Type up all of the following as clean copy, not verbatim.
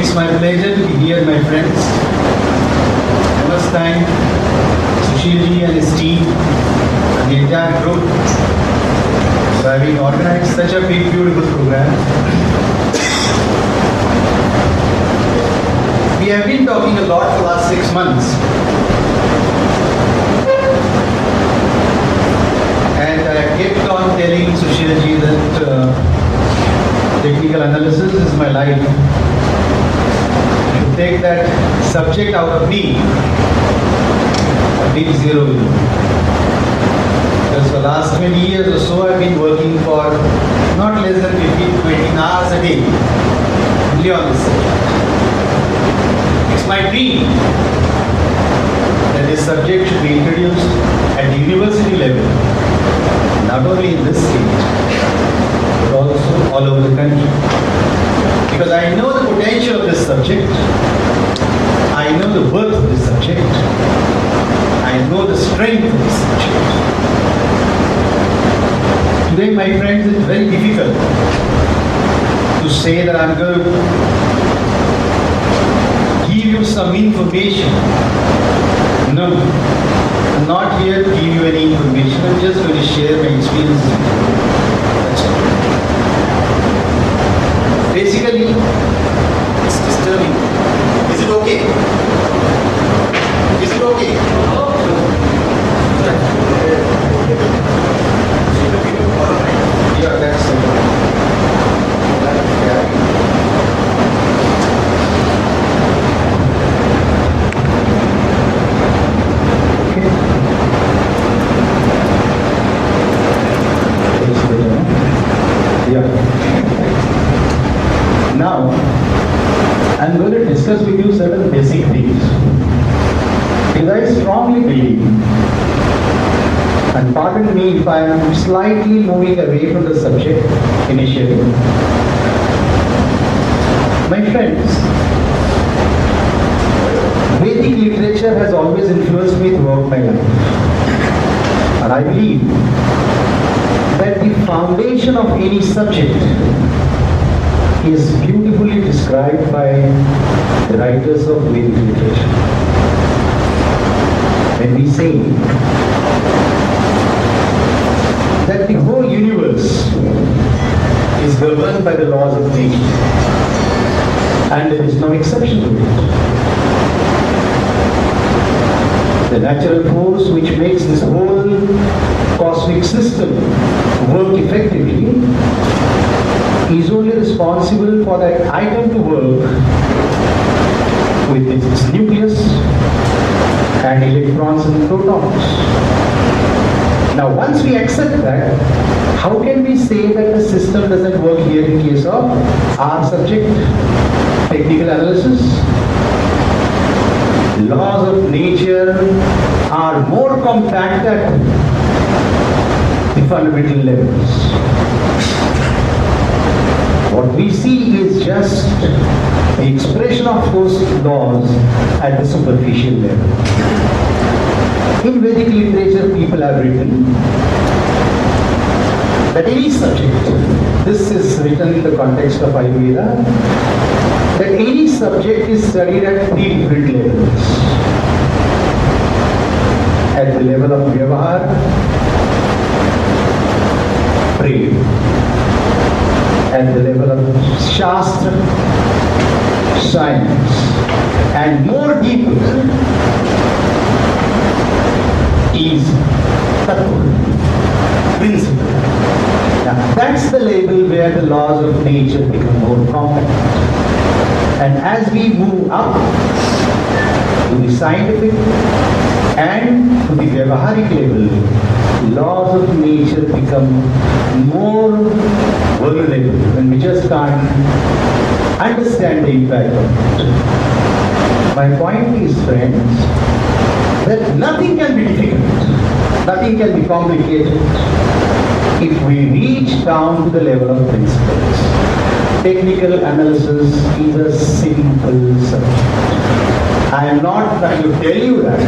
It's my pleasure to be here, my friends. I must thank Sushilji and his team and the entire group for having organized such a big, beautiful program. We have been talking a lot for the last 6 months. And I kept on telling Sushilji that technical analysis is my life. To take that subject out of me, a big zero. Because for the last 20 years or so, I've been working for not less than 15-20 hours a day only on this subject. It's my dream that this subject should be introduced at the university level, not only in this state, but also all over the country. Because I know the potential of this subject, I know the worth of this subject, I know the strength of this subject. Today, my friends, it's very difficult to say that I'm going to give you some information. No, I'm not here to give you any information. I'm just going to share my experiences with you. That's all. Basically, it's disturbing. Is it okay? Is it okay? Yeah, that's Now, I'm going to discuss with you certain basic things. Because I strongly believe, and pardon me if I am slightly moving away from the subject initially. My friends, Vedic literature has always influenced me throughout my life. And I believe that the foundation of any subject is beautifully described by the writers of Vedic literature. When we say that the whole universe is governed by the laws of nature, and there is no exception to it. The natural force which makes this whole cosmic system work effectively is only responsible for that atom to work with its nucleus and electrons and protons. Now once we accept that, how can we say that the system doesn't work here in case of our subject, technical analysis? Laws of nature are more compact at the fundamental levels. What we see is just the expression of those laws at the superficial level. In Vedic literature, people have written that any subject, this is written in the context of Ayurveda, that any subject is studied at 3 different levels. At the level of Vyavahar, Pravin. At the level of Shastra, science, and more deeper is Tattva, principle. Now that's the level where the laws of nature become more compact. And as we move up to the scientific and to the Vyavaharic level, laws of nature become more vulnerable and we just can't understand the impact of it. My point is, friends, that nothing can be difficult, nothing can be complicated if we reach down to the level of principles. Technical analysis is a simple subject. I am not trying to tell you that.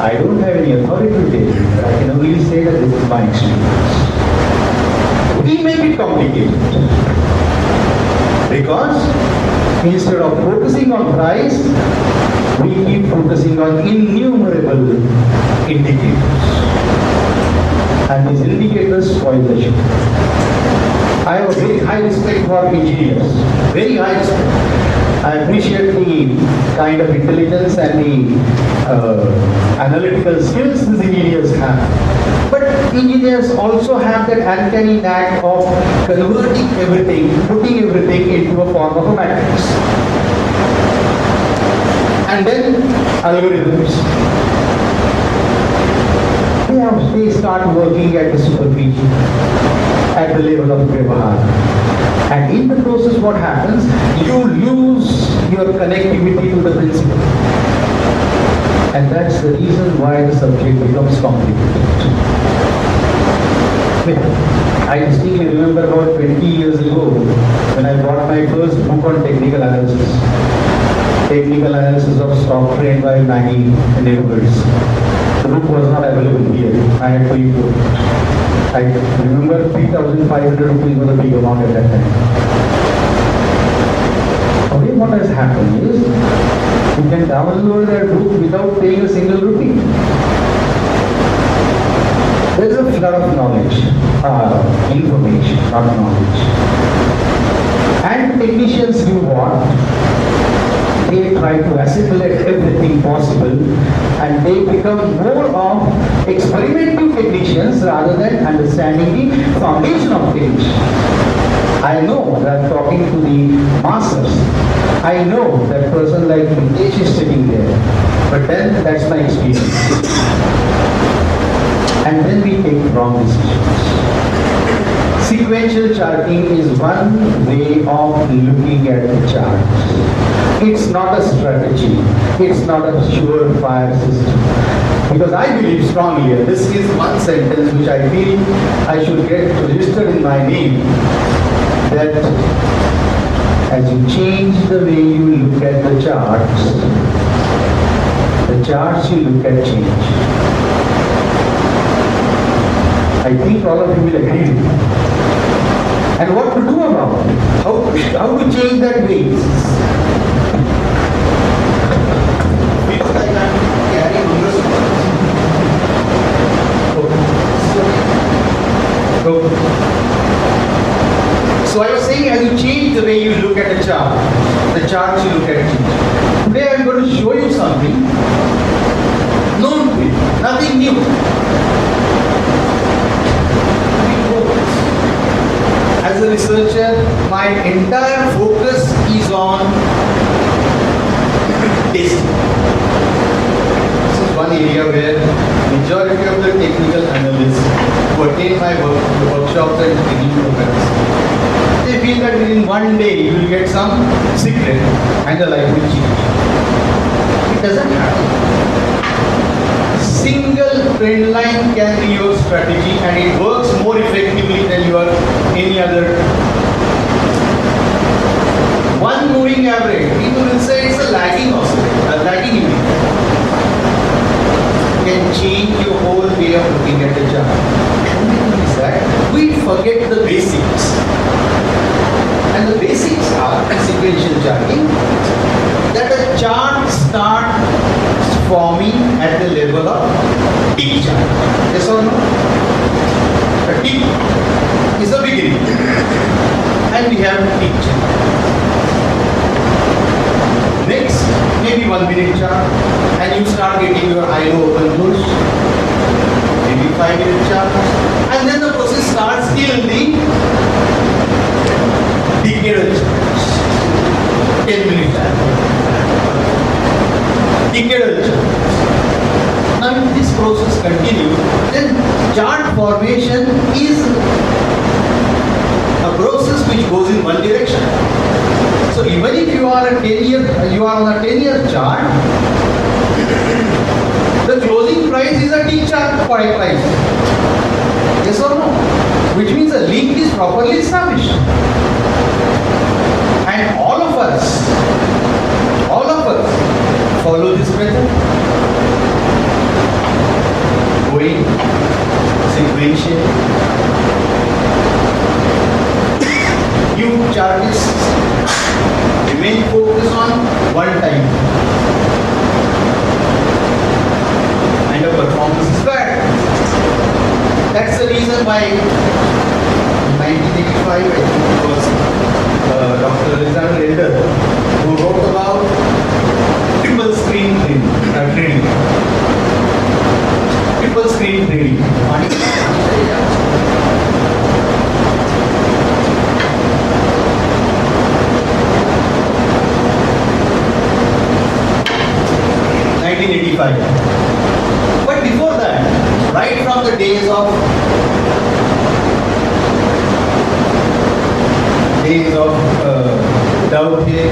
I don't have any authority to tell you, but I can only say that this is my experience. We make it complicated because Instead of focusing on price, we keep focusing on innumerable indicators. And these indicators spoil the show. I have a very high respect for engineers. Very high respect. I appreciate the kind of intelligence and the analytical skills these engineers have. But engineers also have that uncanny knack of converting everything, putting everything into a form of a matrix. And then algorithms. They start working at the superficial, at the level of Vyavahar. And in the process what happens, you lose your connectivity to the principle. And that's the reason why the subject becomes complicated. I distinctly remember about 20 years ago when I bought my first book on technical analysis. Technical analysis of stock trade by Maggie neighborhoods. The book was not available here. I had to import it. I remember 3,500 rupees was a big amount at that time. Today what has happened is, you can download that book without paying a single rupee. There is a flood of knowledge, information, not knowledge. And technicians do what? They try to assimilate everything possible and they become more of experimental technicians rather than understanding the foundation of things. I know that talking to the masters, I know that person like Hitesh is sitting there, but then that's my experience. And then we take wrong decisions. Sequential charting is one way of looking at the chart. It's not a strategy. It's not a surefire system. Because I believe strongly, and this is one sentence which I feel I should get registered in my name, that as you change the way you look at the charts you look at change. I think all of you will agree with me. And what to do about it? How to change that way? So I was saying, as you change the way you look at the charts you look at change. Today I am going to show you something known to you, nothing new. As a researcher, my entire focus is on testing. This is one area where majority of the technical analysts who attend my workshops and training programs, they feel that within one day you will get some secret and the life will change. It doesn't happen. Single trend line can be your strategy and it works more effectively than your any other. One moving average, people will say it's a lagging oscillator, a lagging indicator. Can change your whole way of looking at the chart. Only thing is that we forget the basics. And the basics are in sequential charting that a chart starts forming at the level of tick chart. Yes or no? A tick is the beginning. And we have tick chart. Next, maybe 1 minute chart, and you start getting your high low open close. Maybe 5 minute chart, and then the process starts till the decadal charts. 10 minute chart. Decadal charts. Now if this process continues, then chart formation is a process which goes in one direction. So even if you are on a 10-year chart, the closing price is a T chart price. Yes or no? Which means the link is properly established. And all of us follow this method. Going sequential. new charges remain focused on one time and the performance is bad. That's the reason why in 1985 I think it was Dr. Alexander Elder who wrote about triple screen training. Triple screen training. 1985. But before that, right from the days of doubt here,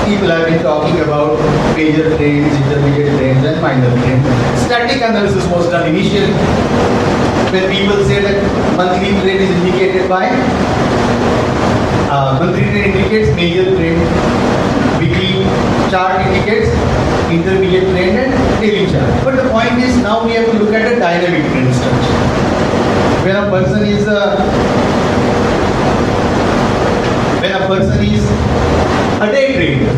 people have been talking about major trains, intermediate trains and minor trains. Static analysis was done initially, where people say that monthly train is indicated by monthly train indicates major train, weekly chart indicates intermediate train and daily chart. But the point is now we have to look at a dynamic train structure. When a person is a day trader,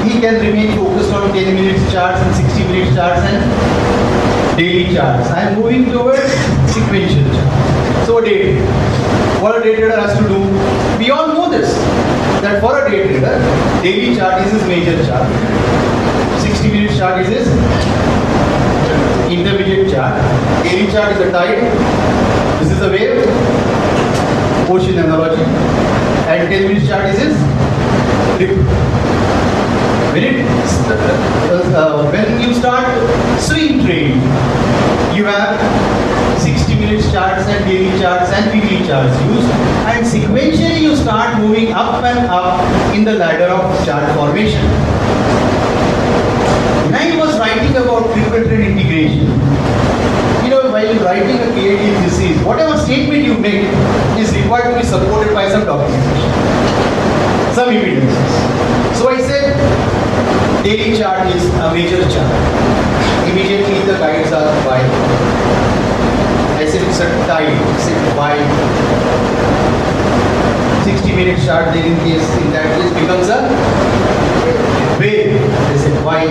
he can remain focused on 10 minutes charts and 60 minutes charts and daily charts. I am moving towards sequential charts. So a day trader. What a day trader has to do, we all know this, that for a day trader, daily chart is his major chart. 60 minutes chart is his intermediate chart. Daily chart is a tide. This is a wave. Ocean analogy. And 10 minutes chart is his dip. When you start swing trading, you have 60 minutes charts and daily charts and weekly charts used, and sequentially you start moving up and up in the ladder of chart formation. When I was writing about triple trade integration, while writing a PhD thesis, whatever statement you make is required to be supported by some documentation, some evidences. So I said daily chart is a major chart. Immediately the guides are why. I said it's a tide. I said why. 60-minute chart then in that case becomes a wave. I said why.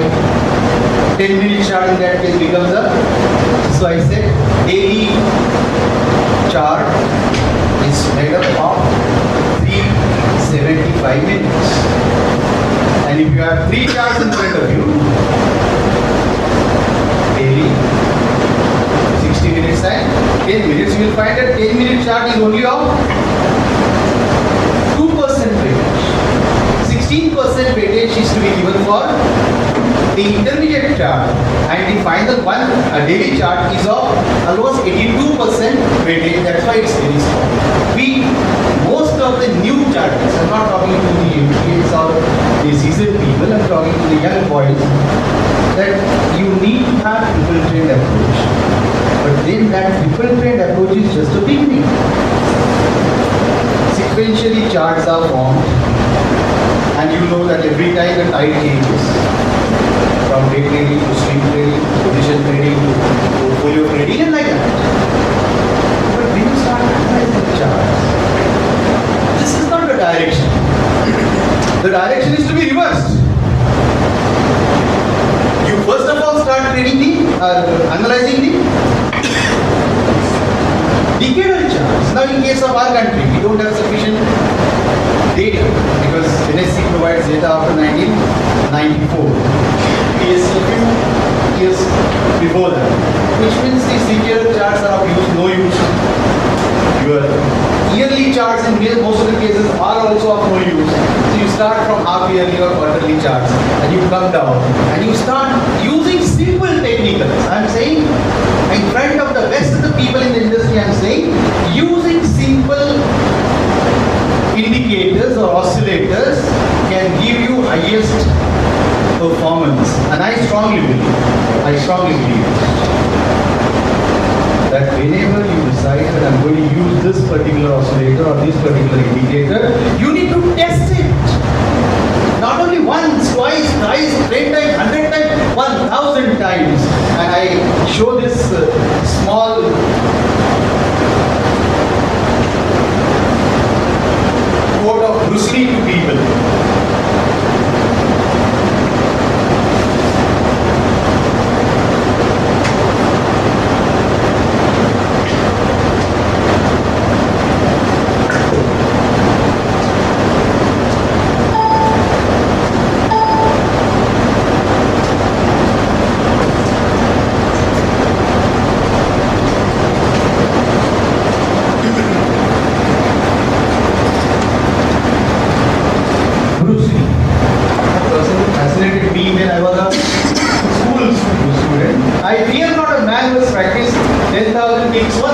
10-minute chart in that case becomes a. So I said daily chart is made up of 375 minutes. And if you have 3 charts in front of you, daily 60 minutes and 10 minutes, you will find that 10-minute chart is only of 2% weightage. 16% weightage is to be given for the intermediate chart, and the final one, a daily chart, is of almost 82% weightage. That's why it's very small. Most of the new charters, I'm not talking to the kids or the seasoned people, I'm talking to the young boys, that you need to have triple trend approach. But then that triple trend approach is just a beginning. Sequentially charts are formed, and you know that every time the tide changes, from day trading to swing trading, position trading to portfolio trading, and like that. But when you start analyzing the charts, this is not the direction. The direction is to be reversed. You first of all start analyzing the decadal charts. Now in case of our country, we don't have sufficient data because NSC provides data after 1994. PSC a few years before that, which means the decadal charts are of no use. Your yearly charts in most of the cases are also of no use. So you start from half yearly or quarterly charts and you come down and you start using simple techniques. I'm saying in front of the best of the people in the industry, I'm saying using simple indicators or oscillators can give you highest performance. And I strongly believe that whenever you decide that I'm going to use this particular oscillator or this particular indicator, you need to test it. Not only once, twice, thrice, 10 times, 100 times, 1,000 times. And I show this small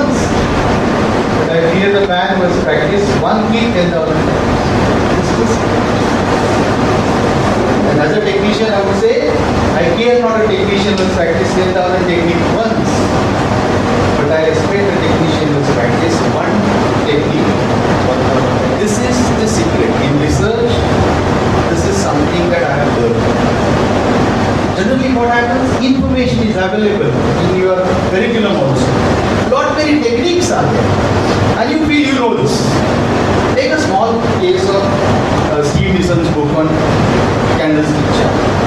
once. But I fear the man who has practiced one key 10,000 times. This is the secret. And as a technician, I would say, I care not a technician who has practiced 10,000 technique once. But I respect a technician who has practiced one technique 1,000 times. This is the secret. In research, this is something that I have learned. Generally what happens? Information is available in your curriculum also. Lot many techniques are there. And you feel you know this. Take a small case of Steve Nissan's book on candlestick chart.